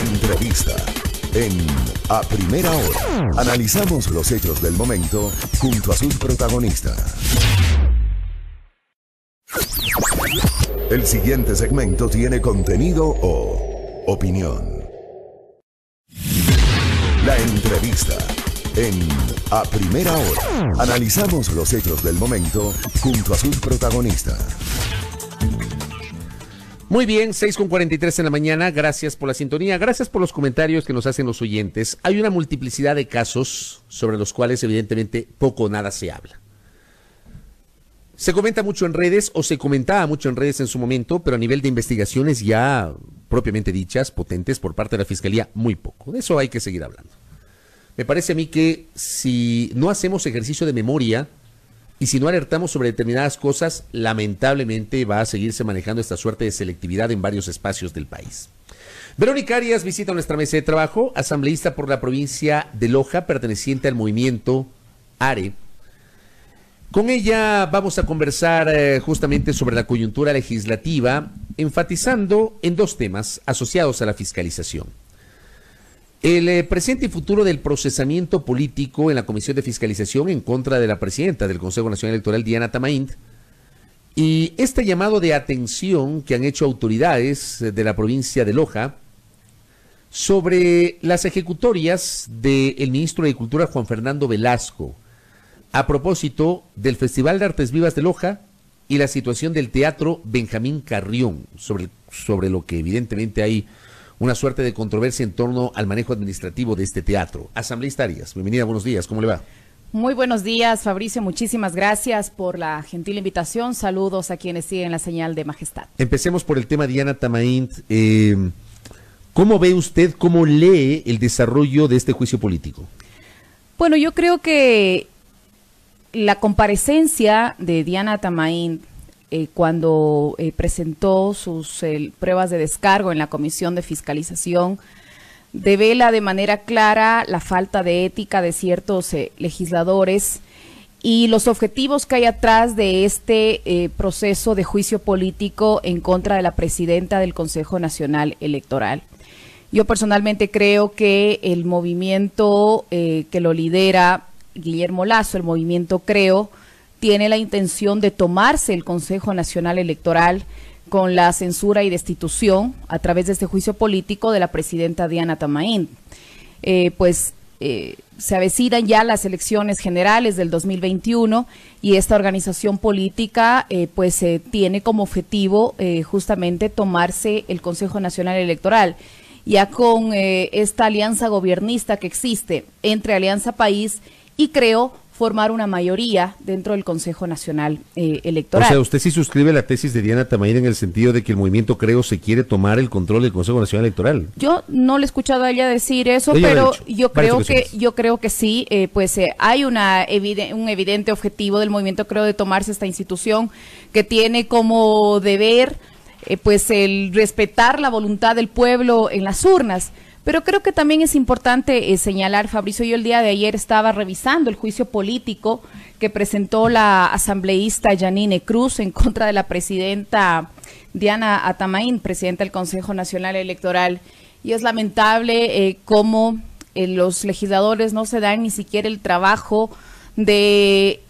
entrevista. En A Primera Hora, analizamos los hechos del momento junto a sus protagonistas. El siguiente segmento tiene contenido o opinión. La entrevista. En A Primera Hora, analizamos los hechos del momento junto a sus protagonistas. Muy bien, 6:43 en la mañana, gracias por la sintonía, gracias por los comentarios que nos hacen los oyentes. Hay una multiplicidad de casos sobre los cuales evidentemente poco o nada se habla. Se comenta mucho en redes, o se comentaba mucho en redes en su momento, pero a nivel de investigaciones ya propiamente dichas, potentes por parte de la Fiscalía, muy poco. De eso hay que seguir hablando. Me parece a mí que si no hacemos ejercicio de memoria y si no alertamos sobre determinadas cosas, lamentablemente va a seguirse manejando esta suerte de selectividad en varios espacios del país. Verónica Arias visita nuestra mesa de trabajo, asambleísta por la provincia de Loja, perteneciente al movimiento ARE. Con ella vamos a conversar justamente sobre la coyuntura legislativa, enfatizando en dos temas asociados a la fiscalización. El presente y futuro del procesamiento político en la Comisión de Fiscalización en contra de la presidenta del Consejo Nacional Electoral, Diana Tamaint, y este llamado de atención que han hecho autoridades de la provincia de Loja sobre las ejecutorias del ministro de Cultura, Juan Fernando Velasco, a propósito del Festival de Artes Vivas de Loja y la situación del Teatro Benjamín Carrión, sobre lo que evidentemente hay una suerte de controversia en torno al manejo administrativo de este teatro. Asambleísta Arias, bienvenida, buenos días, ¿cómo le va? Muy buenos días, Fabricio, muchísimas gracias por la gentil invitación. Saludos a quienes siguen la señal de Majestad. Empecemos por el tema Diana Tamaint. ¿Cómo ve usted, cómo lee el desarrollo de este juicio político? Bueno, yo creo que la comparecencia de Diana Tamaint cuando presentó sus pruebas de descargo en la Comisión de Fiscalización, devela de manera clara la falta de ética de ciertos legisladores y los objetivos que hay atrás de este proceso de juicio político en contra de la presidenta del Consejo Nacional Electoral. Yo personalmente creo que el movimiento que lo lidera Guillermo Lasso, el movimiento Creo, tiene la intención de tomarse el Consejo Nacional Electoral con la censura y destitución a través de este juicio político de la presidenta Diana Tamaint. Se avecinan ya las elecciones generales del 2021 y esta organización política tiene como objetivo justamente tomarse el Consejo Nacional Electoral. Ya con esta alianza gobernista que existe entre Alianza País y Creo, formar una mayoría dentro del Consejo Nacional Electoral. O sea, usted sí suscribe la tesis de Diana Tamaint en el sentido de que el movimiento Creo se quiere tomar el control del Consejo Nacional Electoral. Yo no le he escuchado a ella decir eso, pero yo creo que sí, hay un evidente objetivo del movimiento Creo de tomarse esta institución que tiene como deber el respetar la voluntad del pueblo en las urnas. Pero creo que también es importante señalar, Fabricio, yo el día de ayer estaba revisando el juicio político que presentó la asambleísta Yanine Cruz en contra de la presidenta Diana Tamaint, presidenta del Consejo Nacional Electoral, y es lamentable cómo los legisladores no se dan ni siquiera el trabajo de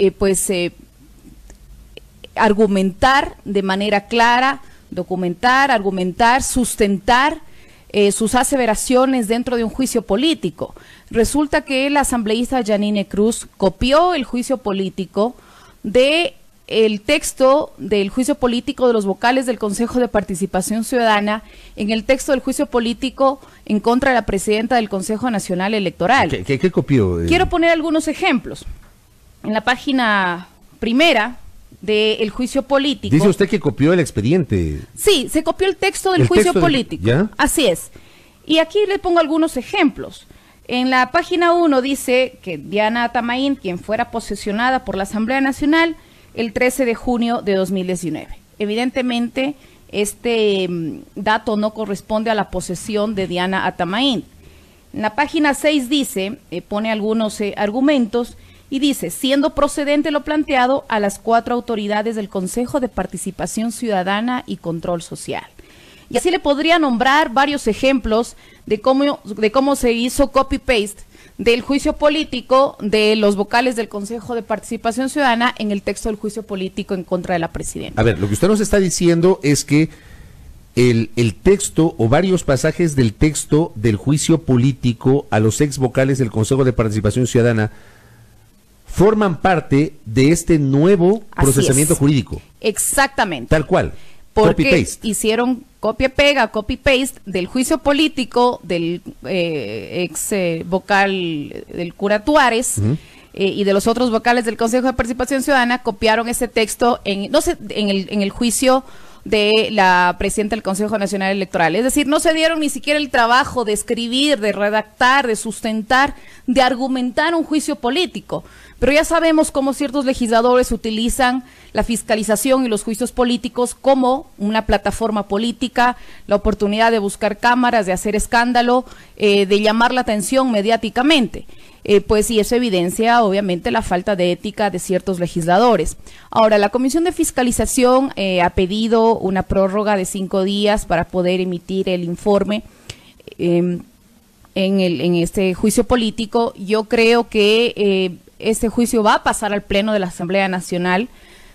argumentar de manera clara, documentar, argumentar, sustentar sus aseveraciones dentro de un juicio político. Resulta que la asambleísta Yanine Cruz copió el juicio político del texto del juicio político de los vocales del Consejo de Participación Ciudadana en el texto del juicio político en contra de la presidenta del Consejo Nacional Electoral. ¿Qué copió? Quiero poner algunos ejemplos. En la página primera del juicio político. Dice usted que copió el expediente. Sí, se copió el texto del juicio político. ¿Ya? Así es. Y aquí le pongo algunos ejemplos. En la página 1 dice que Diana Tamaint, quien fuera posesionada por la Asamblea Nacional el 13 de junio de 2019. Evidentemente, este dato no corresponde a la posesión de Diana Tamaint. En la página 6 dice, pone algunos argumentos, y dice, siendo procedente lo planteado a las 4 autoridades del Consejo de Participación Ciudadana y Control Social. Y así le podría nombrar varios ejemplos de cómo se hizo copy-paste del juicio político de los vocales del Consejo de Participación Ciudadana en el texto del juicio político en contra de la presidenta. A ver, lo que usted nos está diciendo es que el texto o varios pasajes del texto del juicio político a los ex vocales del Consejo de Participación Ciudadana forman parte de este nuevo procesamiento jurídico. Exactamente. Tal cual. Porque hicieron copia-pega, copy-paste del juicio político del ex vocal del cura Tuárez y de los otros vocales del Consejo de Participación Ciudadana, copiaron ese texto en el juicio de la presidenta del Consejo Nacional Electoral. Es decir, no se dieron ni siquiera el trabajo de escribir, de redactar, de sustentar, de argumentar un juicio político. Pero ya sabemos cómo ciertos legisladores utilizan la fiscalización y los juicios políticos como una plataforma política, la oportunidad de buscar cámaras, de hacer escándalo, de llamar la atención mediáticamente. Pues sí, eso evidencia obviamente la falta de ética de ciertos legisladores. Ahora, la Comisión de Fiscalización ha pedido una prórroga de 5 días para poder emitir el informe en este juicio político. Yo creo que este juicio va a pasar al Pleno de la Asamblea Nacional,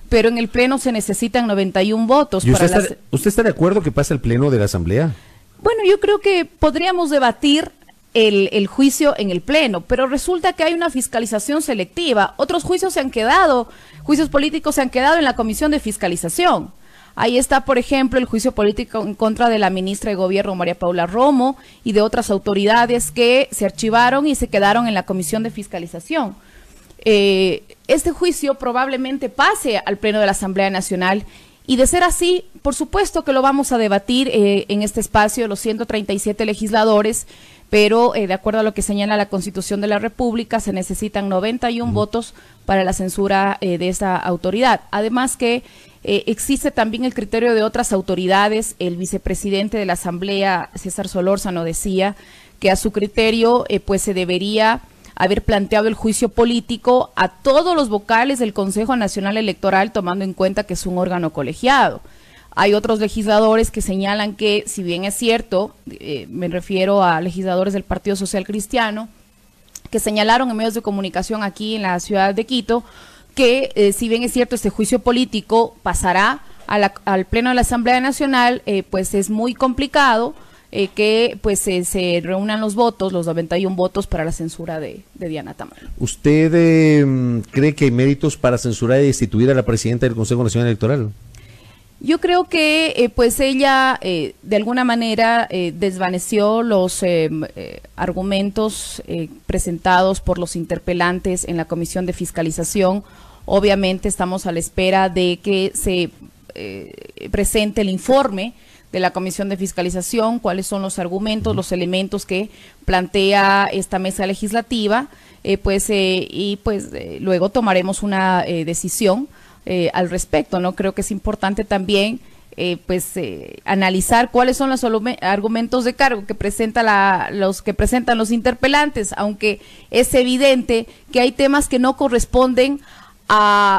pero en el Pleno se necesitan 91 votos. ¿Y usted está de acuerdo que pase al Pleno de la Asamblea? Bueno, yo creo que podríamos debatir el juicio en el Pleno, pero resulta que hay una fiscalización selectiva. Otros juicios políticos se han quedado en la Comisión de Fiscalización. Ahí está, por ejemplo, el juicio político en contra de la ministra de Gobierno, María Paula Romo, y de otras autoridades que se archivaron y se quedaron en la Comisión de Fiscalización. Este juicio probablemente pase al Pleno de la Asamblea Nacional, y de ser así, por supuesto que lo vamos a debatir en este espacio, los 137 legisladores, pero de acuerdo a lo que señala la Constitución de la República, se necesitan 91 votos para la censura de esta autoridad. Además que existe también el criterio de otras autoridades. El vicepresidente de la Asamblea, César Solórzano, decía que a su criterio pues se debería haber planteado el juicio político a todos los vocales del Consejo Nacional Electoral, tomando en cuenta que es un órgano colegiado. Hay otros legisladores que señalan que, si bien es cierto, me refiero a legisladores del Partido Social Cristiano, que señalaron en medios de comunicación aquí en la ciudad de Quito, que si bien es cierto, este juicio político pasará al Pleno de la Asamblea Nacional, pues es muy complicado que pues se reúnan los votos, los 91 votos para la censura de Diana Tamayo. ¿Usted cree que hay méritos para censurar y destituir a la presidenta del Consejo Nacional Electoral? Yo creo que pues ella de alguna manera desvaneció los argumentos presentados por los interpelantes en la Comisión de Fiscalización. Obviamente estamos a la espera de que se presente el informe de la Comisión de Fiscalización, cuáles son los argumentos, los elementos que plantea esta mesa legislativa, luego tomaremos una decisión al respecto, ¿no? Creo que es importante también analizar cuáles son los argumentos de cargo que presentan los interpelantes, aunque es evidente que hay temas que no corresponden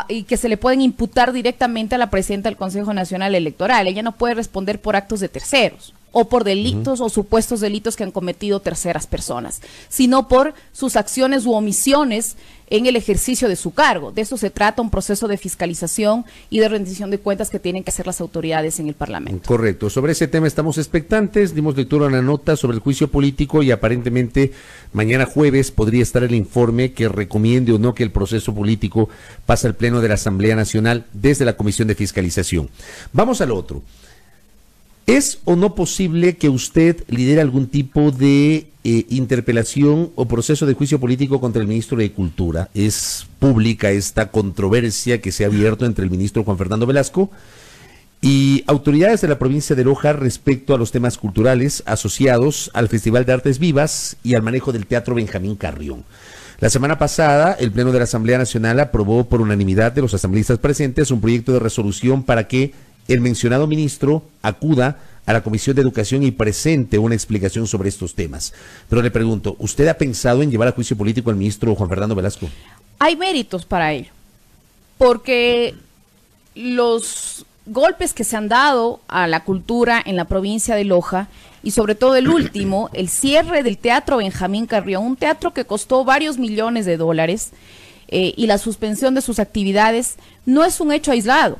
y que se le pueden imputar directamente a la presidenta del Consejo Nacional Electoral. Ella no puede responder por actos de terceros o por delitos o supuestos delitos que han cometido terceras personas, sino por sus acciones u omisiones en el ejercicio de su cargo. De eso se trata un proceso de fiscalización y de rendición de cuentas que tienen que hacer las autoridades en el Parlamento. Correcto. Sobre ese tema estamos expectantes. Dimos lectura a una nota sobre el juicio político y aparentemente mañana jueves podría estar el informe que recomiende o no que el proceso político pase al Pleno de la Asamblea Nacional desde la Comisión de Fiscalización. Vamos al otro. ¿Es o no posible que usted lidere algún tipo de interpelación o proceso de juicio político contra el ministro de Cultura? Es pública esta controversia que se ha abierto entre el ministro Juan Fernando Velasco y autoridades de la provincia de Loja respecto a los temas culturales asociados al Festival de Artes Vivas y al manejo del Teatro Benjamín Carrión. La semana pasada, el Pleno de la Asamblea Nacional aprobó por unanimidad de los asambleístas presentes un proyecto de resolución para que el mencionado ministro acuda a la Comisión de Educación y presente una explicación sobre estos temas. Pero le pregunto, ¿usted ha pensado en llevar a juicio político al ministro Juan Fernando Velasco? Hay méritos para ello, porque los golpes que se han dado a la cultura en la provincia de Loja, y sobre todo el último, el cierre del Teatro Benjamín Carrión, un teatro que costó varios millones de dólares, y la suspensión de sus actividades, no es un hecho aislado.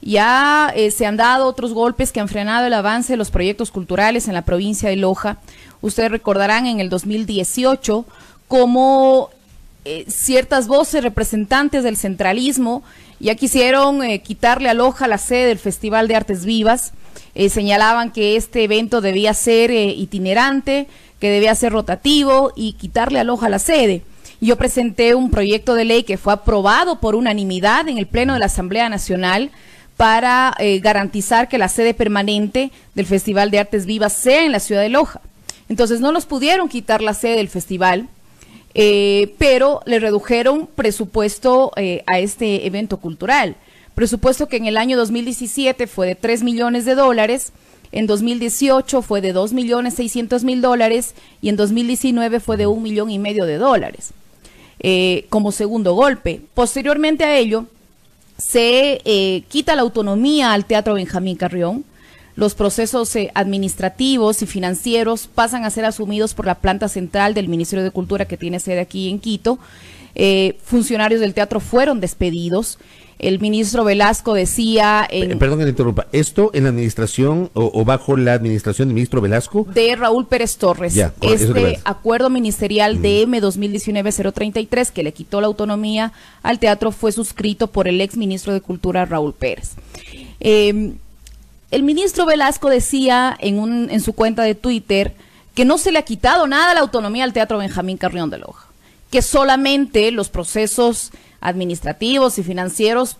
Ya se han dado otros golpes que han frenado el avance de los proyectos culturales en la provincia de Loja. Ustedes recordarán en el 2018 cómo ciertas voces representantes del centralismo ya quisieron quitarle a Loja la sede del Festival de Artes Vivas. Señalaban que este evento debía ser itinerante, que debía ser rotativo y quitarle a Loja la sede. Yo presenté un proyecto de ley que fue aprobado por unanimidad en el Pleno de la Asamblea Nacional para garantizar que la sede permanente del Festival de Artes Vivas sea en la ciudad de Loja. Entonces no nos pudieron quitar la sede del festival, pero le redujeron presupuesto a este evento cultural. Presupuesto que en el año 2017 fue de 3 millones de dólares, en 2018 fue de 2.600.000 dólares y en 2019 fue de 1,5 millones de dólares. Como segundo golpe. Posteriormente a ello, se quita la autonomía al Teatro Benjamín Carrión. Los procesos administrativos y financieros pasan a ser asumidos por la planta central del Ministerio de Cultura, que tiene sede aquí en Quito. Funcionarios del teatro fueron despedidos. El ministro Velasco decía... Perdón que le interrumpa. ¿Esto en la administración o bajo la administración del ministro Velasco? De Raúl Pérez Torres. Ya, este acuerdo ministerial DM 2019-033, que le quitó la autonomía al teatro, fue suscrito por el ex ministro de Cultura, Raúl Pérez. El ministro Velasco decía en su cuenta de Twitter que no se le ha quitado nada la autonomía al Teatro Benjamín Carrión de Loja, que solamente los procesos administrativos y financieros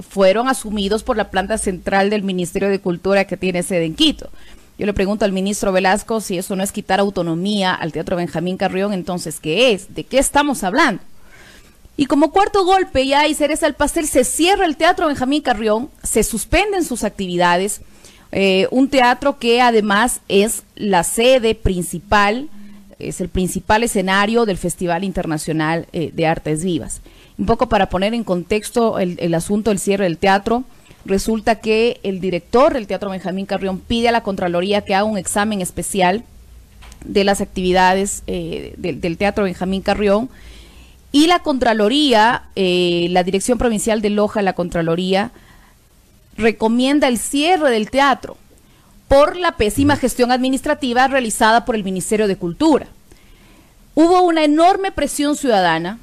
fueron asumidos por la planta central del Ministerio de Cultura, que tiene sede en Quito. Yo le pregunto al ministro Velasco si eso no es quitar autonomía al Teatro Benjamín Carrión, entonces, ¿qué es? ¿De qué estamos hablando? Y como cuarto golpe, ya y cereza al pastel, se cierra el Teatro Benjamín Carrión, se suspenden sus actividades, un teatro que además es la sede principal, es el principal escenario del Festival Internacional de Artes Vivas. Un poco para poner en contexto el asunto del cierre del teatro, resulta que el director del Teatro Benjamín Carrión pide a la Contraloría que haga un examen especial de las actividades del Teatro Benjamín Carrión, y la Contraloría, la Dirección Provincial de Loja, la Contraloría, recomienda el cierre del teatro por la pésima gestión administrativa realizada por el Ministerio de Cultura. Hubo una enorme presión ciudadana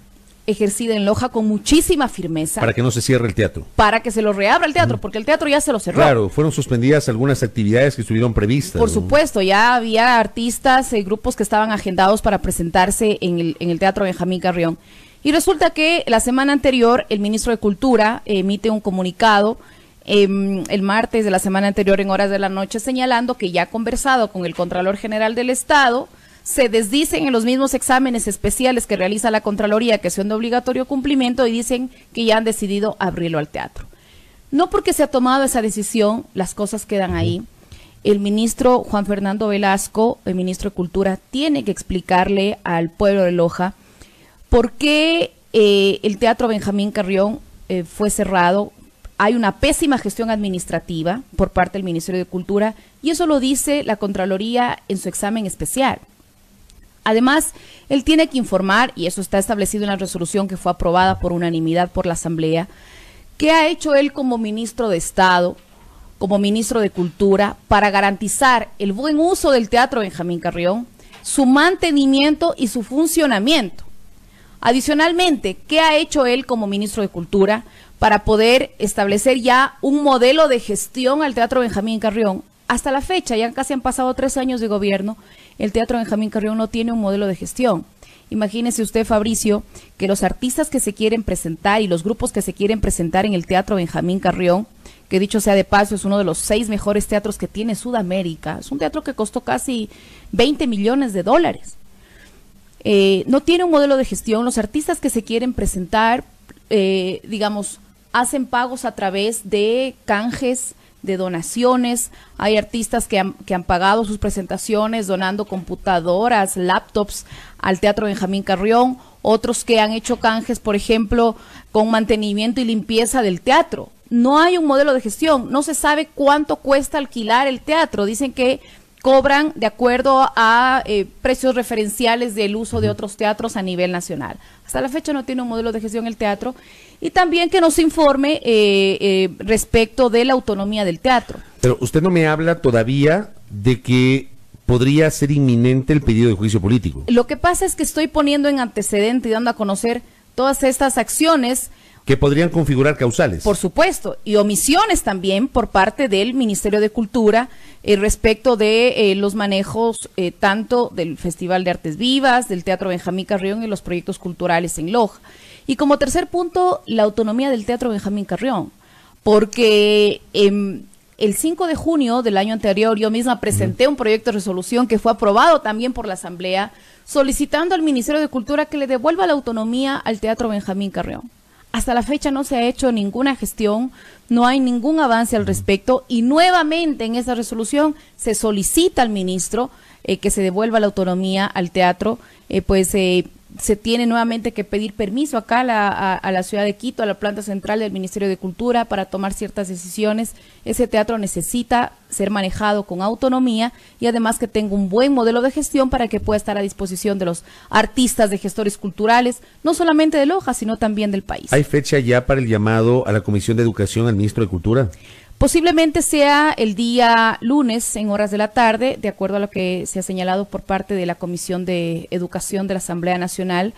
ejercida en Loja con muchísima firmeza. Para que no se cierre el teatro. Para que se lo reabra el teatro, porque el teatro ya se lo cerró. Claro, fueron suspendidas algunas actividades que estuvieron previstas. Por supuesto, ya había artistas, grupos que estaban agendados para presentarse en el Teatro Benjamín Carrión. Y resulta que la semana anterior el ministro de Cultura emite un comunicado el martes de la semana anterior en horas de la noche, señalando que ya ha conversado con el Contralor General del Estado. Se desdicen en los mismos exámenes especiales que realiza la Contraloría, que son de obligatorio cumplimiento, y dicen que ya han decidido abrirlo al teatro. No porque se ha tomado esa decisión, las cosas quedan ahí. El ministro Juan Fernando Velasco, el ministro de Cultura, tiene que explicarle al pueblo de Loja por qué el Teatro Benjamín Carrión fue cerrado. Hay una pésima gestión administrativa por parte del Ministerio de Cultura, y eso lo dice la Contraloría en su examen especial. Además, él tiene que informar, y eso está establecido en la resolución que fue aprobada por unanimidad por la Asamblea, qué ha hecho él como ministro de Estado, como ministro de Cultura, para garantizar el buen uso del Teatro Benjamín Carrión, su mantenimiento y su funcionamiento. Adicionalmente, ¿qué ha hecho él como ministro de Cultura para poder establecer ya un modelo de gestión al Teatro Benjamín Carrión? Hasta la fecha, ya casi han pasado 3 años de gobierno, el Teatro Benjamín Carrión no tiene un modelo de gestión. Imagínese usted, Fabricio, que los artistas que se quieren presentar y los grupos que se quieren presentar en el Teatro Benjamín Carrión, que dicho sea de paso es uno de los 6 mejores teatros que tiene Sudamérica, es un teatro que costó casi 20 millones de dólares. No tiene un modelo de gestión. Los artistas que se quieren presentar, digamos, hacen pagos a través de canjes de donaciones. Hay artistas que han pagado sus presentaciones donando computadoras, laptops al Teatro Benjamín Carrión, otros que han hecho canjes, por ejemplo, con mantenimiento y limpieza del teatro. No hay un modelo de gestión, no se sabe cuánto cuesta alquilar el teatro. Dicen que cobran de acuerdo a precios referenciales del uso de otros teatros a nivel nacional. Hasta la fecha no tiene un modelo de gestión el teatro. Y también que nos informe respecto de la autonomía del teatro. Pero usted no me habla todavía de que podría ser inminente el pedido de juicio político. Lo que pasa es que estoy poniendo en antecedente y dando a conocer todas estas acciones que podrían configurar causales. Por supuesto, y omisiones también por parte del Ministerio de Cultura respecto de los manejos tanto del Festival de Artes Vivas, del Teatro Benjamín Carrión y los proyectos culturales en Loja. Y como tercer punto, la autonomía del Teatro Benjamín Carrión, porque el 5 de junio del año anterior yo misma presenté un proyecto de resolución que fue aprobado también por la Asamblea, solicitando al Ministerio de Cultura que le devuelva la autonomía al Teatro Benjamín Carrión. Hasta la fecha no se ha hecho ninguna gestión, no hay ningún avance al respecto y nuevamente en esa resolución se solicita al ministro que se devuelva la autonomía al teatro, se tiene nuevamente que pedir permiso acá a la ciudad de Quito, a la planta central del Ministerio de Cultura para tomar ciertas decisiones. Ese teatro necesita ser manejado con autonomía y además que tenga un buen modelo de gestión para que pueda estar a disposición de los artistas, de gestores culturales, no solamente de Loja, sino también del país. ¿Hay fecha ya para el llamado a la Comisión de Educación al Ministro de Cultura? Posiblemente sea el día lunes en horas de la tarde, de acuerdo a lo que se ha señalado por parte de la Comisión de Educación de la Asamblea Nacional.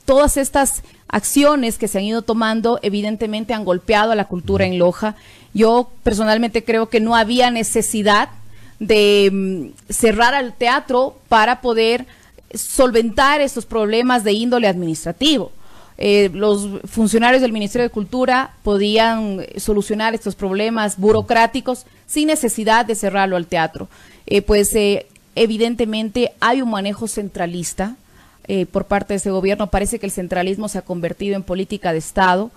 Todas estas acciones que se han ido tomando evidentemente han golpeado a la cultura en Loja. Yo personalmente creo que no había necesidad de cerrar al teatro para poder solventar estos problemas de índole administrativo. Los funcionarios del Ministerio de Cultura podían solucionar estos problemas burocráticos sin necesidad de cerrarlo al teatro. Evidentemente hay un manejo centralista por parte de ese gobierno. Parece que el centralismo se ha convertido en política de Estado.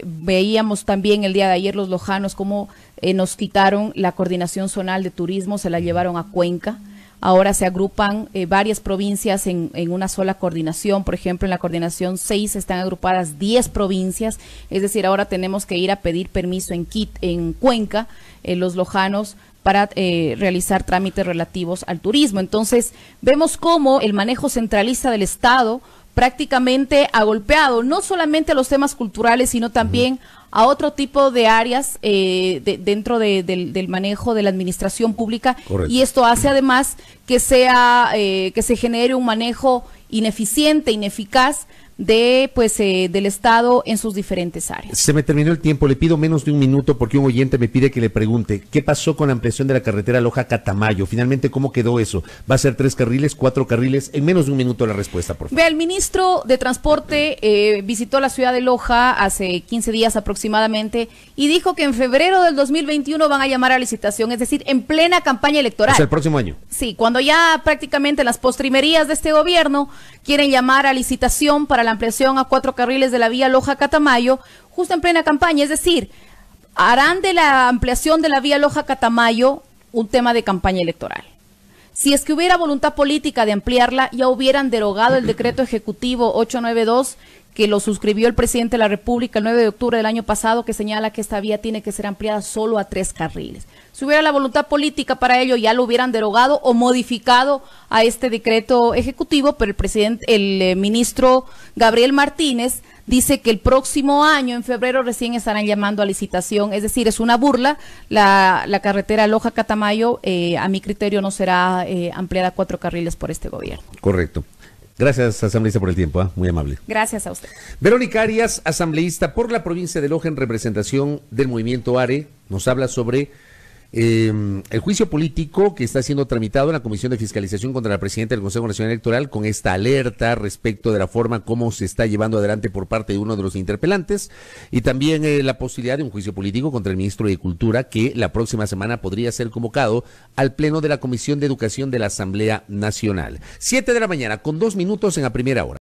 Veíamos también el día de ayer los lojanos cómo nos quitaron la coordinación zonal de turismo, se la llevaron a Cuenca. Ahora se agrupan varias provincias en una sola coordinación. Por ejemplo, en la coordinación 6 están agrupadas 10 provincias. Es decir, ahora tenemos que ir a pedir permiso en Cuenca, los lojanos, para realizar trámites relativos al turismo. Entonces, vemos cómo el manejo centralista del Estado prácticamente ha golpeado no solamente los temas culturales, sino también a otro tipo de áreas dentro del manejo de la administración pública. Correcto. Y esto hace además que se genere un manejo ineficiente, ineficaz del Estado en sus diferentes áreas. Se me terminó el tiempo, le pido menos de un minuto porque un oyente me pide que le pregunte ¿qué pasó con la ampliación de la carretera Loja-Catamayo? Finalmente, ¿cómo quedó eso? ¿Va a ser 3 carriles, 4 carriles? En menos de un minuto la respuesta, por favor. Vea, el ministro de Transporte visitó la ciudad de Loja hace 15 días aproximadamente y dijo que en febrero del 2021 van a llamar a licitación, es decir, en plena campaña electoral. O sea, el próximo año. Sí, cuando ya prácticamente las postrimerías de este gobierno quieren llamar a licitación para la ampliación a 4 carriles de la vía Loja-Catamayo, justo en plena campaña. Es decir, harán de la ampliación de la vía Loja-Catamayo un tema de campaña electoral. Si es que hubiera voluntad política de ampliarla, ya hubieran derogado el decreto ejecutivo 892 que lo suscribió el presidente de la República el 9 de octubre del año pasado, que señala que esta vía tiene que ser ampliada solo a 3 carriles. Si hubiera la voluntad política para ello, ya lo hubieran derogado o modificado a este decreto ejecutivo, pero el ministro Gabriel Martínez dice que el próximo año, en febrero, recién estarán llamando a licitación. Es decir, es una burla. La carretera Loja-Catamayo, a mi criterio, no será ampliada a 4 carriles por este gobierno. Correcto. Gracias, asambleísta, por el tiempo, muy amable. Gracias a usted. Verónica Arias, asambleísta por la provincia de Loja en representación del movimiento ARE, nos habla sobre el juicio político que está siendo tramitado en la Comisión de Fiscalización contra la presidenta del Consejo Nacional Electoral, con esta alerta respecto de la forma como se está llevando adelante por parte de uno de los interpelantes, y también la posibilidad de un juicio político contra el ministro de Cultura, que la próxima semana podría ser convocado al pleno de la Comisión de Educación de la Asamblea Nacional. 7 de la mañana, con 2 minutos en la primera hora.